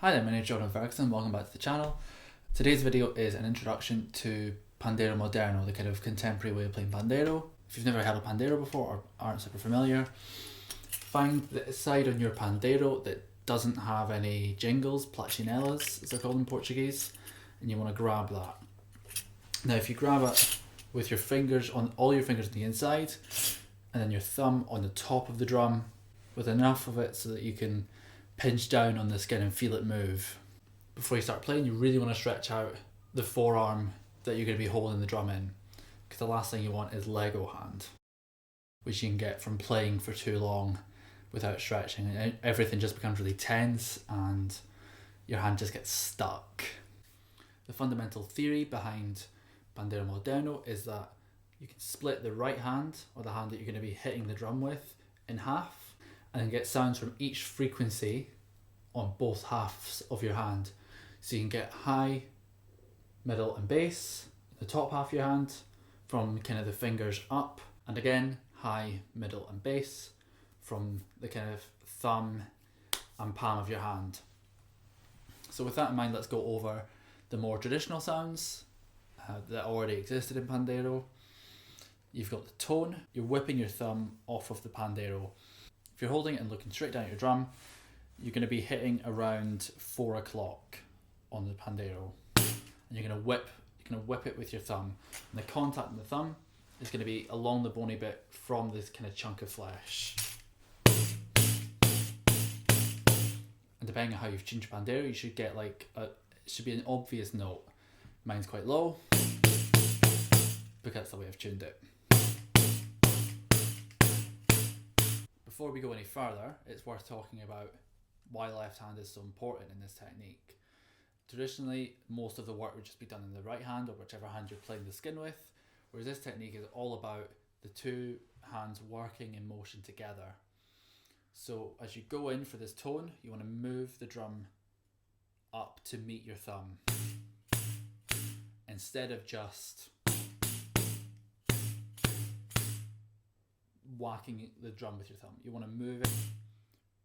Hi there, my name is Jordan Ferguson, welcome back to the channel. Today's video is an introduction to Pandeiro Moderno, the kind of contemporary way of playing Pandeiro. If you've never heard of Pandeiro before or aren't super familiar, find the side on your Pandeiro that doesn't have any jingles, platinellas as they're called in Portuguese, and you want to grab that. Now if you grab it with your fingers, on all your fingers on the inside, and then your thumb on the top of the drum, with enough of it so that you can pinch down on the skin and feel it move. Before you start playing, you really want to stretch out the forearm that you're going to be holding the drum in, because the last thing you want is Lego hand, which you can get from playing for too long without stretching, and everything just becomes really tense and your hand just gets stuck. The fundamental theory behind Pandeiro Moderno is that you can split the right hand, or the hand that you're going to be hitting the drum with, in half, and then get sounds from each frequency on both halves of your hand. So you can get high, middle and bass, the top half of your hand, from kind of the fingers up, and again, high, middle and bass from the kind of thumb and palm of your hand. So with that in mind, let's go over the more traditional sounds that already existed in Pandeiro. You've got the tone. You're whipping your thumb off of the Pandeiro. If you're holding it and looking straight down at your drum, you're going to be hitting around 4 o'clock on the Pandeiro, and you're going to whip it with your thumb, and the contact in the thumb is going to be along the bony bit from this kind of chunk of flesh. And depending on how you've tuned your Pandeiro, you should get it should be an obvious note. Mine's quite low because that's the way I've tuned it. Before we go any further, it's worth talking about why left hand is so important in this technique. Traditionally, most of the work would just be done in the right hand, or whichever hand you're playing the skin with, whereas this technique is all about the two hands working in motion together. So as you go in for this tone, you want to move the drum up to meet your thumb, instead of just whacking the drum with your thumb. You want to move it,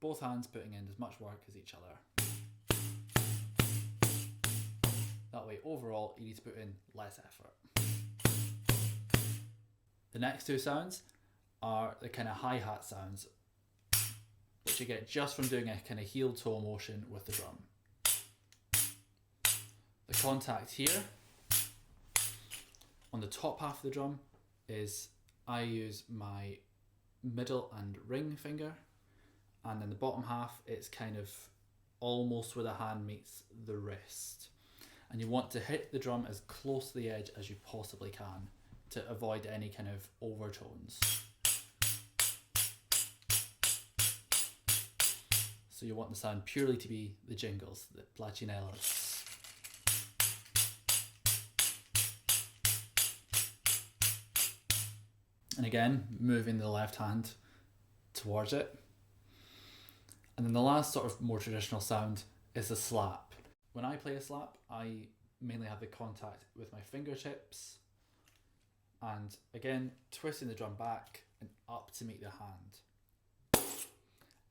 both hands putting in as much work as each other. That way, overall, you need to put in less effort. The next two sounds are the kind of hi-hat sounds, which you get just from doing a kind of heel toe motion with the drum. The contact here on the top half of the drum is, I use my middle and ring finger, and in the bottom half it's kind of almost where the hand meets the wrist, and you want to hit the drum as close to the edge as you possibly can to avoid any kind of overtones. So you want the sound purely to be the jingles, the platinellas. And again, moving the left hand towards it. And then the last sort of more traditional sound is a slap. When I play a slap, I mainly have the contact with my fingertips, and again, twisting the drum back and up to meet the hand.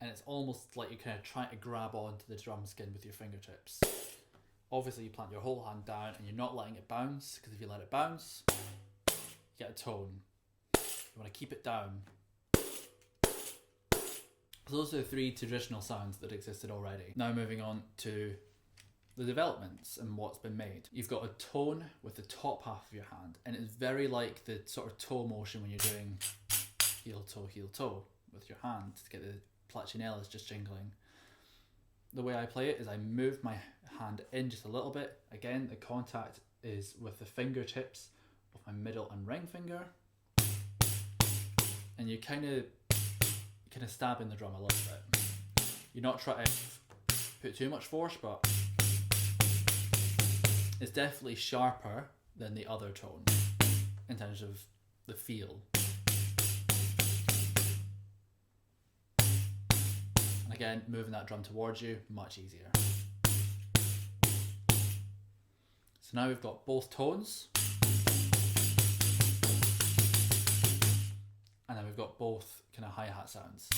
And it's almost like you're kind of trying to grab onto the drum skin with your fingertips. Obviously you plant your whole hand down and you're not letting it bounce, because if you let it bounce, you get a tone. You want to keep it down. So those are the three traditional sounds that existed already. Now moving on to the developments and what's been made. You've got a tone with the top half of your hand, and it's very like the sort of toe motion when you're doing heel toe with your hand to get the platinellas just jingling. The way I play it is I move my hand in just a little bit. Again, the contact is with the fingertips of my middle and ring finger, and you kind of stab in the drum a little bit. You're not trying to put too much force, but it's definitely sharper than the other tone in terms of the feel. And again, moving that drum towards you, much easier. So now we've got both tones, and then we've got both kind of hi-hat sounds.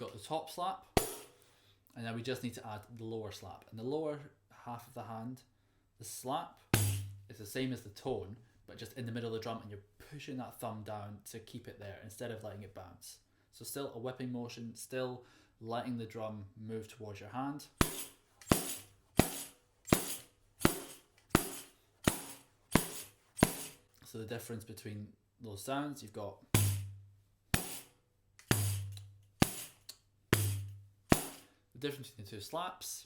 got the top slap, and now we just need to add the lower slap. And the lower half of the hand, the slap, is the same as the tone, but just in the middle of the drum, and you're pushing that thumb down to keep it there instead of letting it bounce. So still a whipping motion, still letting the drum move towards your hand. So the difference between those sounds, you've got the difference between the two slaps.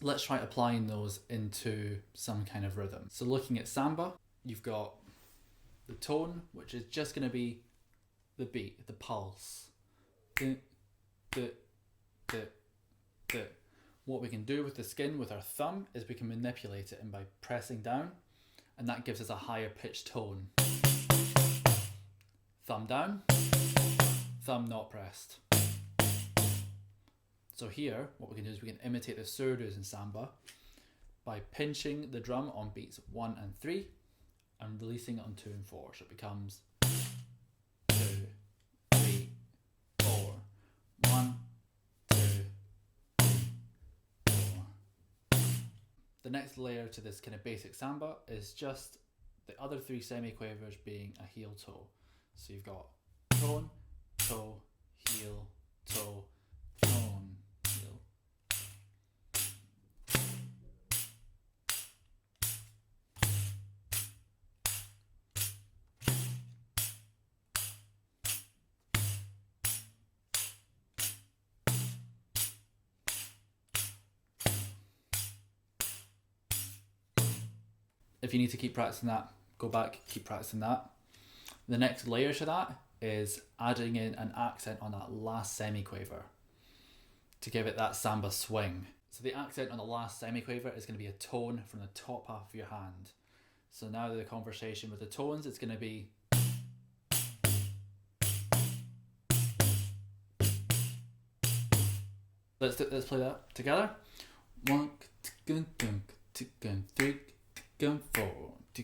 Let's try applying those into some kind of rhythm. So looking at samba, you've got the tone, which is just going to be the beat, the pulse. What we can do with the skin with our thumb is we can manipulate it, and by pressing down, and that gives us a higher pitched tone. Thumb down, thumb not pressed. So here, what we can do is we can imitate the surdos in samba by pinching the drum on beats 1 and 3 and releasing it on 2 and 4. So it becomes 2, 3, 4, 1, 2, 3, 4. The next layer to this kind of basic samba is just the other 3 semiquavers being a heel toe. So you've got tone, toe, heel, toe, tone, heel. If you need to keep practicing that, go back, keep practicing that. The next layer to that is adding in an accent on that last semiquaver to give it that samba swing. So the accent on the last semiquaver is going to be a tone from the top half of your hand. So now the conversation with the tones, it's going to be let's play that together. 1, 2, 3, 4, 2.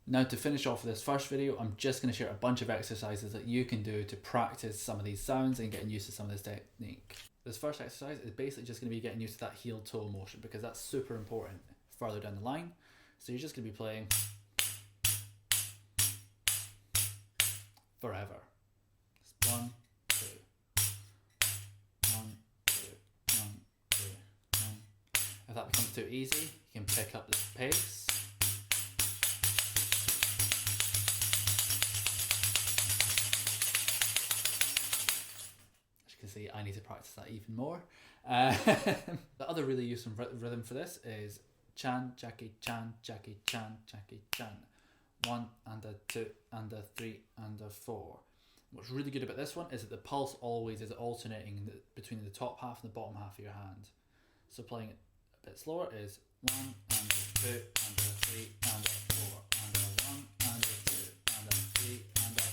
Now to finish off this first video, I'm just going to share a bunch of exercises that you can do to practice some of these sounds and getting used to some of this technique. This first exercise is basically just going to be getting used to that heel toe motion, because that's super important further down the line. So you're just going to be playing forever. Just 1, 2, 1, 2, 1, 2, 1. If that becomes too easy, you can pick up the pace. Can see I need to practice that even more. The other really useful rhythm for this is chan, Jackie, chan, Jackie, chan, Jackie, chan. 1 and a 2 and a 3 and a 4. What's really good about this one is that the pulse always is alternating between the top half and the bottom half of your hand. So playing it a bit slower is 1 and a 2 and a 3 and a 4 and a 1 and a 2 and a 3 and a 4.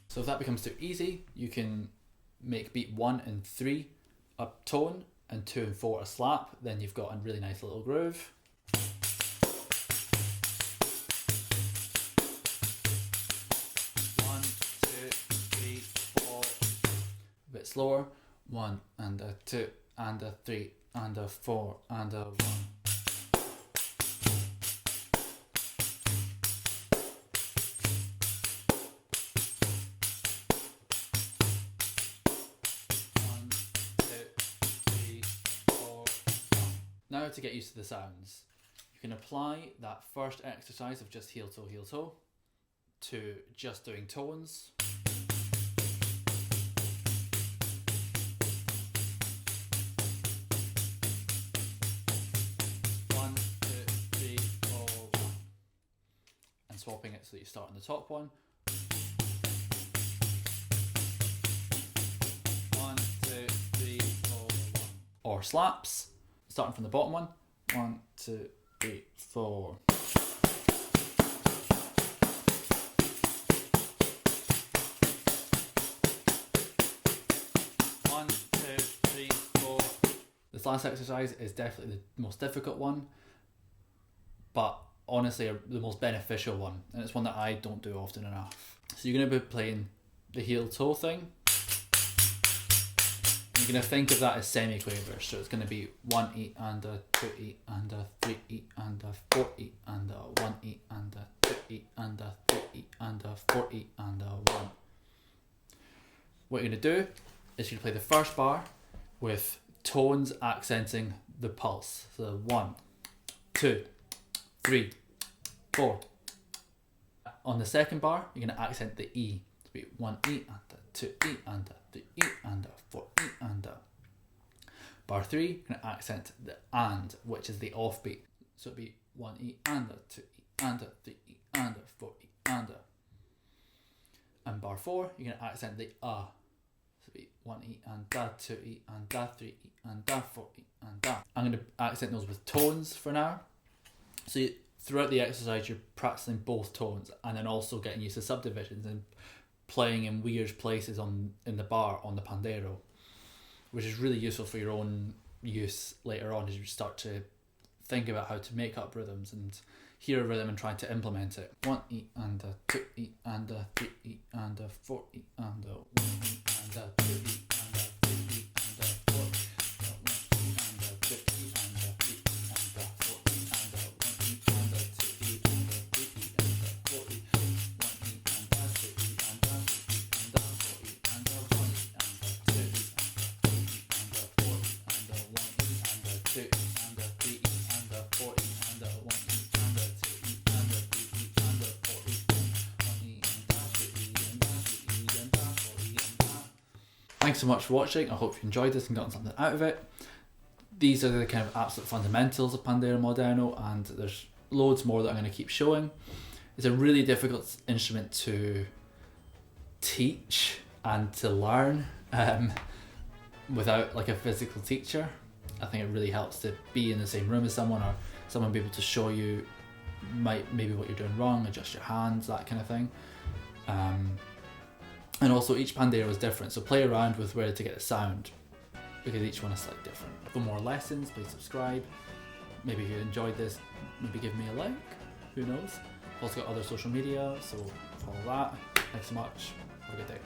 So if that becomes too easy, you can make beat 1 and 3 a tone and 2 and 4 a slap. Then you've got a really nice little groove. One, two, three, 4. A bit slower. 1 and a 2 and a 3 and a 4 and a 1. Now to get used to the sounds, you can apply that first exercise of just heel toe to just doing tones. One, two, three, 4, 1. And swapping it so that you start on the top one. 1, 2, 3, or slaps. Starting from the bottom one. 1, 2, 3, 4. 1, 2, 3, 4. This last exercise is definitely the most difficult one, but honestly the most beneficial one, and it's one that I don't do often enough. So you're going to be playing the heel toe thing. You're going to think of that as semi-quavers, so it's going to be 1 E and a 2 E and a 3 E and a 4 E and a 1 E and a 2 E and a 3 E and a 4 E and a 1. What you're going to do is you're going to play the first bar with tones accenting the pulse. So 1, 2, 3, 4. On the second bar, you're going to accent the E. It'll be 1 E and a 2 E and a 3 E and a 4 E and a. Bar 3, you're going to accent the and, which is the offbeat. So it'll be 1 E and a 2 E and a 3 E and a 4 E and a. And bar 4, you're going to accent the So it'll be 1 E and da, 2 E and da, 3 E and da, 4 E and da. I'm going to accent those with tones for now. So throughout the exercise, you're practicing both tones and then also getting used to subdivisions and playing in weird places in the bar on the pandeiro, which is really useful for your own use later on as you start to think about how to make up rhythms and hear a rhythm and try to implement it. 1 E and a 2 E and a 3 E and a 4 E and a 1 E and a 2 E and a 3 E and a 4 E and a 2 E and a 3 E and a 4 E and a 1 E and a 2 E and a 3 E and a 4 E 1 E and a 2 E and a 3 E and a 4 E and a 1 E and a 2 E and a 4 E and a 1 E and a 2 E and a 3 E and a 4 E and a 1 E and a 2 E and a 3 E and a 4 E 1 E and a 2 E and a 3 E and a 4 E and a. Thanks so much for watching. I hope you enjoyed this and gotten something out of it. These are the kind of absolute fundamentals of Pandeiro Moderno, and there's loads more that I'm going to keep showing. It's a really difficult instrument to teach and to learn without like a physical teacher. I think it really helps to be in the same room as someone, or someone be able to show you maybe what you're doing wrong, adjust your hands, that kind of thing. And also each pandeiro is different, so play around with where to get the sound, because each one is slightly different. For more lessons, please subscribe. Maybe if you enjoyed this, maybe give me a like, who knows. I've also got other social media, so follow that. Thanks so much, have a good day.